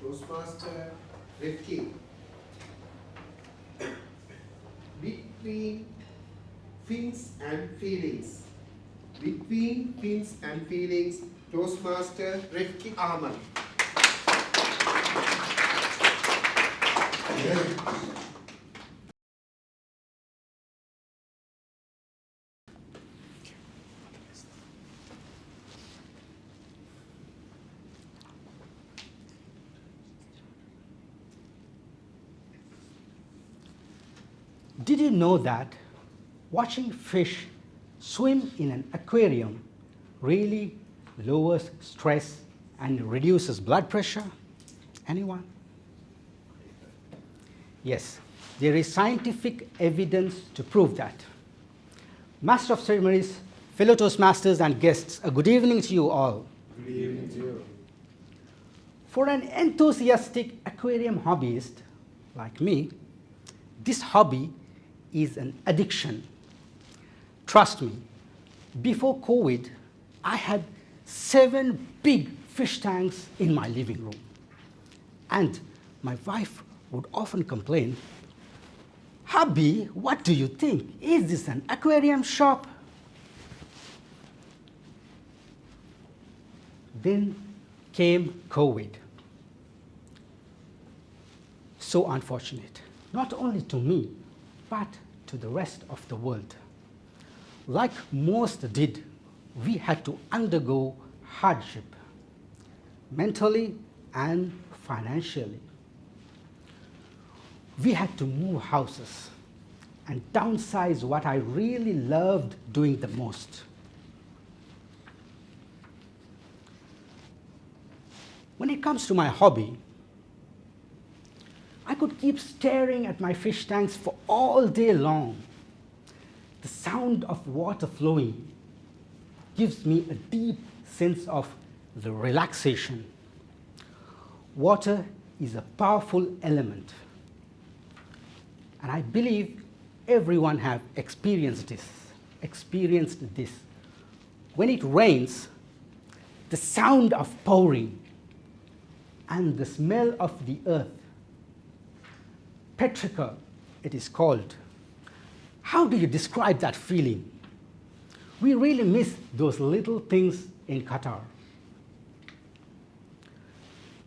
Toastmaster Rifky. Between fins and feelings. Between fins and feelings, Toastmaster Rifky Ahmed. Did you know that watching fish swim in an aquarium really lowers stress and reduces blood pressure? Anyone? Yes, there is scientific evidence to prove that. Master of Ceremonies, fellow Toastmasters and guests, a good evening to you all. Good evening to you. For an enthusiastic aquarium hobbyist like me, this hobby is an addiction. Trust me, before COVID, I had 7 big fish tanks in my living room. And my wife would often complain, "Hubby, what do you think? Is this an aquarium shop?" Then came COVID. So unfortunate, not only to me, but to the rest of the world. Like most did, we had to undergo hardship, mentally and financially. We had to move houses and downsize what I really loved doing the most. When it comes to my hobby, I could keep staring at my fish tanks for all day long. The sound of water flowing gives me a deep sense of the relaxation. Water is a powerful element, and I believe everyone have experienced this. When it rains, the sound of pouring and the smell of the earth, petrichor, it is called. How do you describe that feeling? We really miss those little things in Qatar.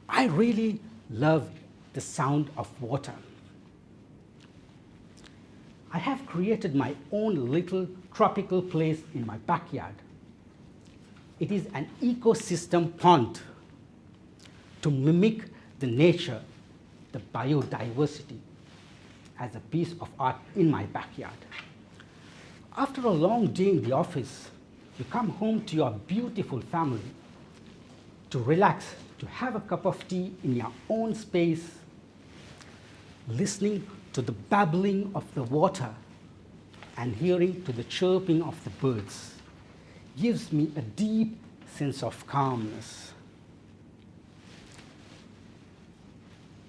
I really love the sound of water. I have created my own little tropical place in my backyard. It is an ecosystem pond to mimic the nature, the biodiversity, as a piece of art in my backyard. After a long day in the office, you come home to your beautiful family to relax, to have a cup of tea in your own space, listening to the babbling of the water and hearing to the chirping of the birds gives me a deep sense of calmness.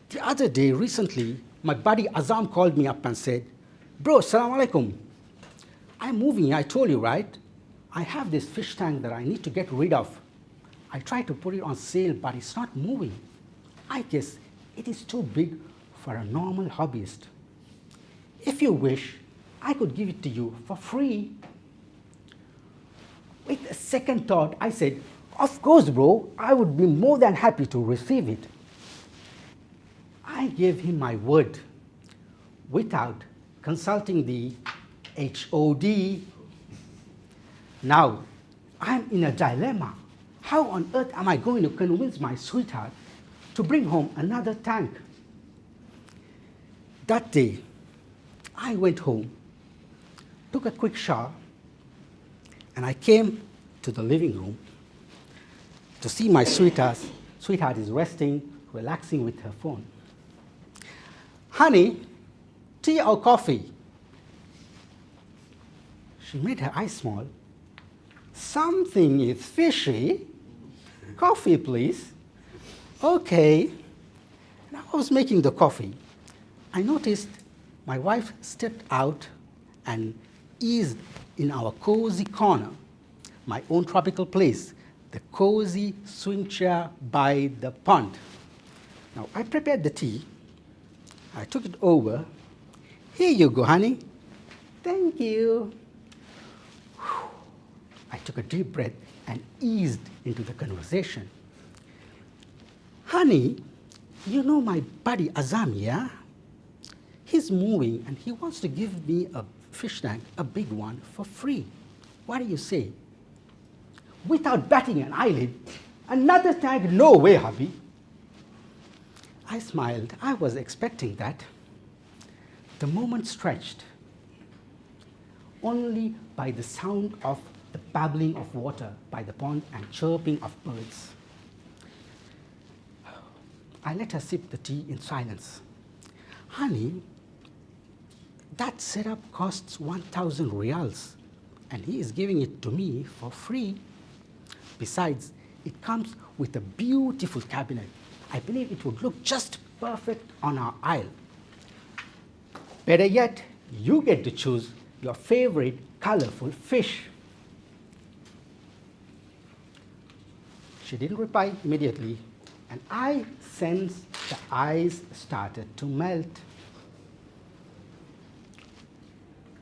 The other day, recently, my buddy Azam called me up and said, "Bro, salam alaikum. I'm moving, I told you, right? I have this fish tank that I need to get rid of. I tried to put it on sale, but it's not moving. I guess it is too big for a normal hobbyist. If you wish, I could give it to you for free." With a second thought, I said, "Of course, bro, I would be more than happy to receive it." I gave him my word without consulting the HOD. Now, I'm in a dilemma. How on earth am I going to convince my sweetheart to bring home another tank? That day, I went home, took a quick shower, and I came to the living room to see my sweetheart. Sweetheart is resting, relaxing with her phone. "Honey, tea or coffee?" She made her eyes small. "Something is fishy. Coffee, please." "Okay." And I was making the coffee. I noticed my wife stepped out and eased in our cozy corner, my own tropical place, the cozy swing chair by the pond. Now, I prepared the tea. I took it over. Here you go, honey. Thank you. Whew. I took a deep breath and eased into the conversation. Honey, you know my buddy Azam, yeah? He's moving and he wants to give me a fish tank, a big one, for free. What do you say? Without batting an eyelid, another tank? No way, hubby. I smiled. I was expecting that. The moment stretched. Only by the sound of the babbling of water by the pond and chirping of birds. I let her sip the tea in silence. Honey, that setup costs 1,000 riyals, and he is giving it to me for free. Besides, it comes with a beautiful cabinet. I believe it would look just perfect on our aisle. Better yet, you get to choose your favorite colorful fish. She didn't reply immediately, and I sensed the ice started to melt.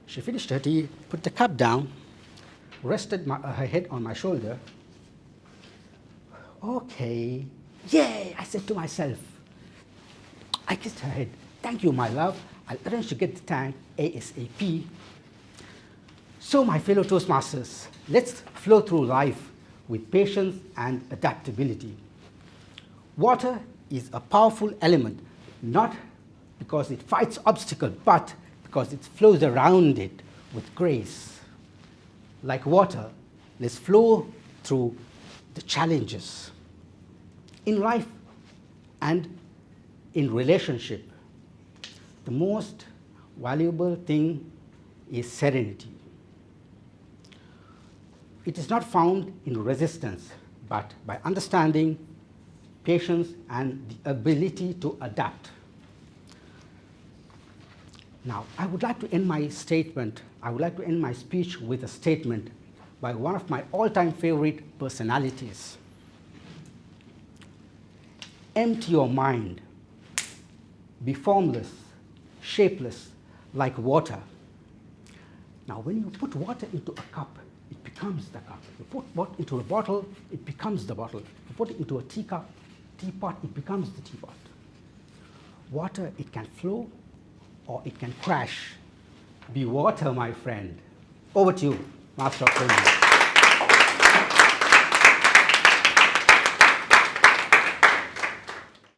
She finished her tea, put the cup down, rested her head on my shoulder. Okay, yay, I said to myself. I kissed her head. Thank you, my love. I'll arrange to get the tank ASAP. So, my fellow Toastmasters, let's flow through life with patience and adaptability. Water is a powerful element, not because it fights obstacles, but because it flows around it with grace. Like water, let's flow through the challenges in life and in relationship. The most valuable thing is serenity. It is not found in resistance, but by understanding, patience, and the ability to adapt. Now, I would like to end my speech with a statement by one of my all-time favorite personalities. Empty your mind. Be formless, shapeless, like water. Now, when you put water into a cup, it becomes the cup. You put water into a bottle, it becomes the bottle. You put it into a teapot, it becomes the teapot. Water, it can flow or it can crash. Be water, my friend. Over to you, Master of Ceremonies.